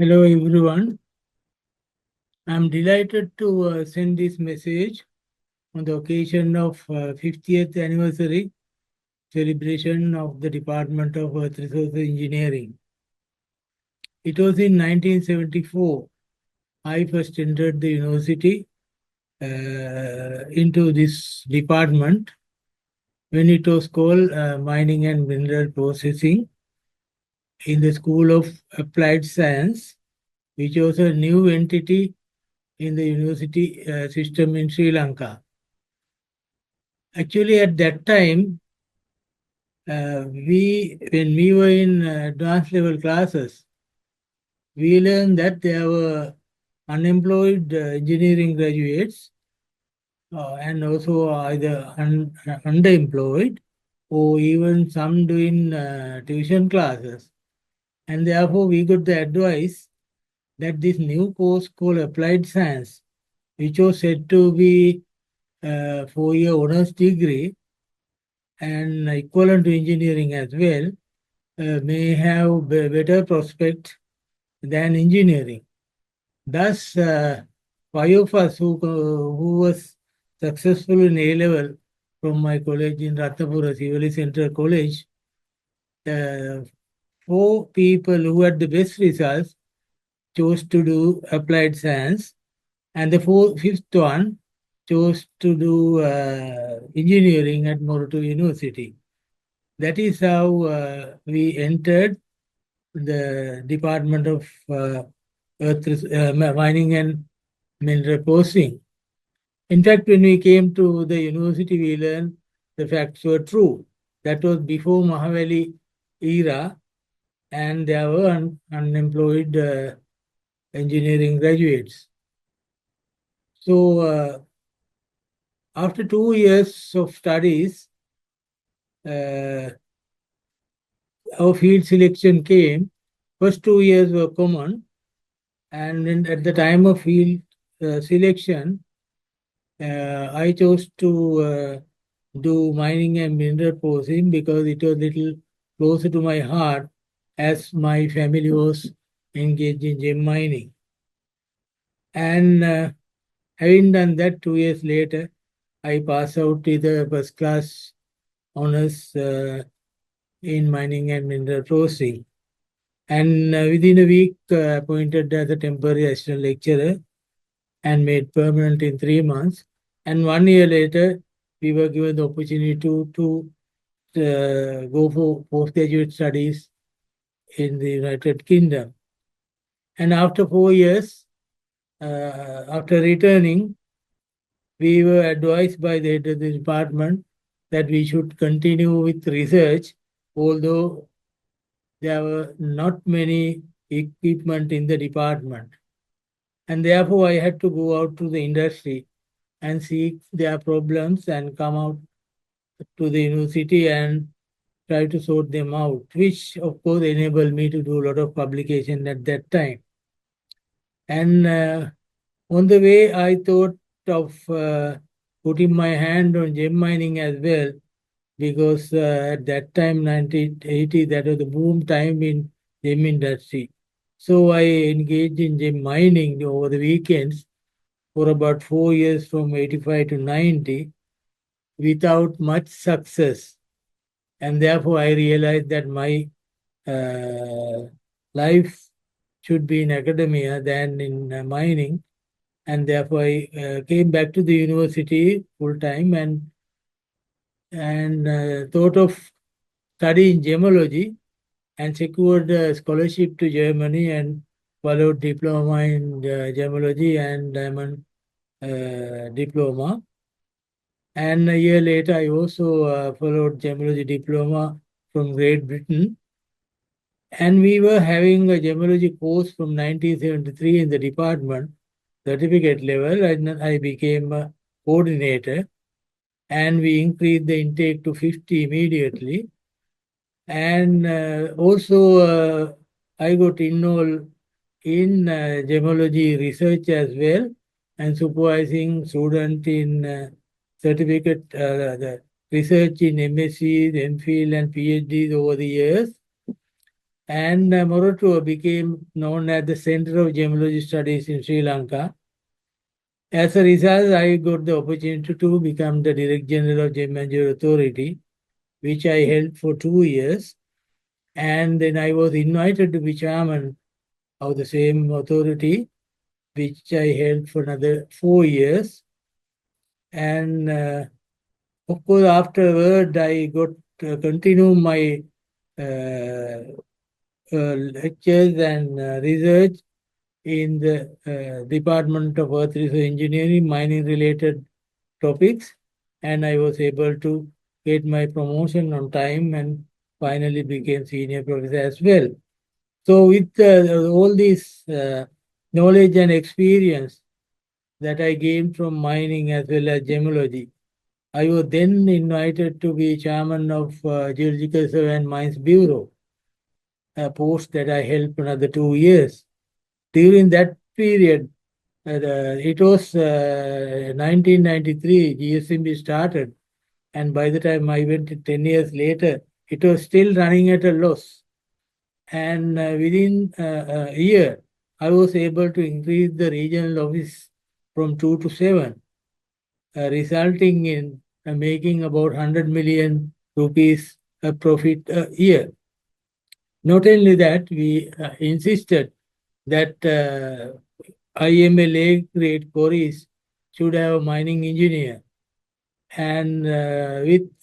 Hello everyone. I'm delighted to send this message on the occasion of 50th anniversary celebration of the Department of Earth Resources Engineering. It was in 1974 I first entered the university into this department when it was called Mining and Mineral Processing in the School of Applied Science, which was a new entity in the university system in Sri Lanka. Actually, at that time, when we were in advanced level classes, we learned that there were unemployed engineering graduates and also either underemployed or even some doing tuition classes. And therefore, we got the advice that this new course called Applied Science, which was said to be a 4-year honors degree and equivalent to engineering as well, may have better prospect than engineering. Thus, five of us who was successful in A-level from my college in Ratnapura, Sivali Central College, four people who had the best results chose to do applied science, and the fifth one chose to do engineering at Moratuwa University. That is how we entered the Department of Mining and Mineral Processing. In fact, when we came to the university, we learned the facts were true. That was before Mahavali era, and there were unemployed engineering graduates. So, after 2 years of studies, uh, our field selection came. First 2 years were common, and then at the time of field selection, I chose to do mining and mineral processing because it was little closer to my heart as my family was engaged in gem mining. And having done that 2 years later, I passed out with a first class honors in mining and mineral processing. And within a week, appointed as a temporary assistant lecturer and made permanent in 3 months. And 1 year later, we were given the opportunity to go for postgraduate studies in the United Kingdom. And after 4 years, after returning, we were advised by the head of the department that we should continue with research, although there were not many equipment in the department. And therefore, I had to go out to the industry and seek their problems and come out to the university and try to sort them out, which of course enabled me to do a lot of publication at that time. And on the way, I thought of putting my hand on gem mining as well, because at that time, 1980, that was the boom time in gem industry. So I engaged in gem mining over the weekends for about 4 years from 85 to 90 without much success. And therefore, I realized that my uh, life should be in academia than in mining. And therefore, I came back to the university full time and thought of studying gemology and secured a scholarship to Germany and followed diploma in gemology and diamond diploma. And a year later, I also followed gemology diploma from Great Britain. And we were having a gemology course from 1973 in the department, certificate level, and I became a coordinator. And we increased the intake to 50 immediately. And also, I got involved in gemology research as well and supervising student in certificate the research in MSc, MPhil and PhDs over the years. And Moratuwa became known as the center of gemology studies in Sri Lanka. As a result, I got the opportunity to become the Director General of Gem and Jewel Authority, which I held for 2 years. And then I was invited to be chairman of the same authority, which I held for another 4 years. And of course, afterward, I got continue my lectures and research in the Department of Earth Resource Engineering, mining related topics, and I was able to get my promotion on time and finally became senior professor as well. So with all this knowledge and experience that I gained from mining as well as gemology, I was then invited to be chairman of Geological Survey and Mines Bureau, a post that I held for another 2 years. During that period, it was 1993, GSMB started, and by the time I went 10 years later, it was still running at a loss. And within a year, I was able to increase the regional office from 2 to 7, resulting in making about 100 million rupees profit a year. Not only that, we insisted that IMLA grade quarries should have a mining engineer. And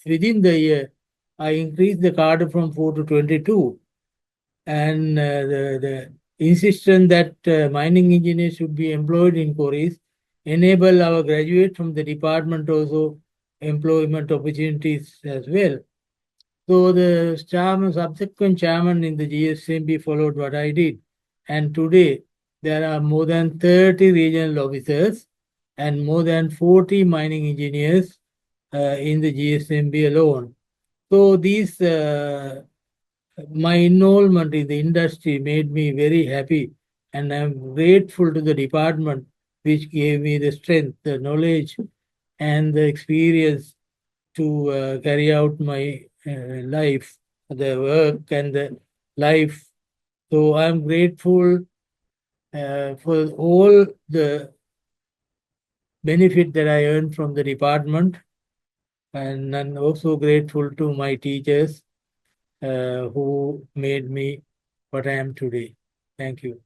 within the year, I increased the cadre from 4 to 22. And the insistence that mining engineers should be employed in quarries enable our graduates from the department also employment opportunities as well. So the subsequent chairman in the GSMB followed what I did. And today there are more than 30 regional officers and more than 40 mining engineers in the GSMB alone. So these my involvement in the industry made me very happy, and I'm grateful to the department which gave me the strength, the knowledge, and the experience to carry out my life, the work and the life. So I'm grateful for all the benefit that I earned from the department, and I'm also grateful to my teachers who made me what I am today. Thank you.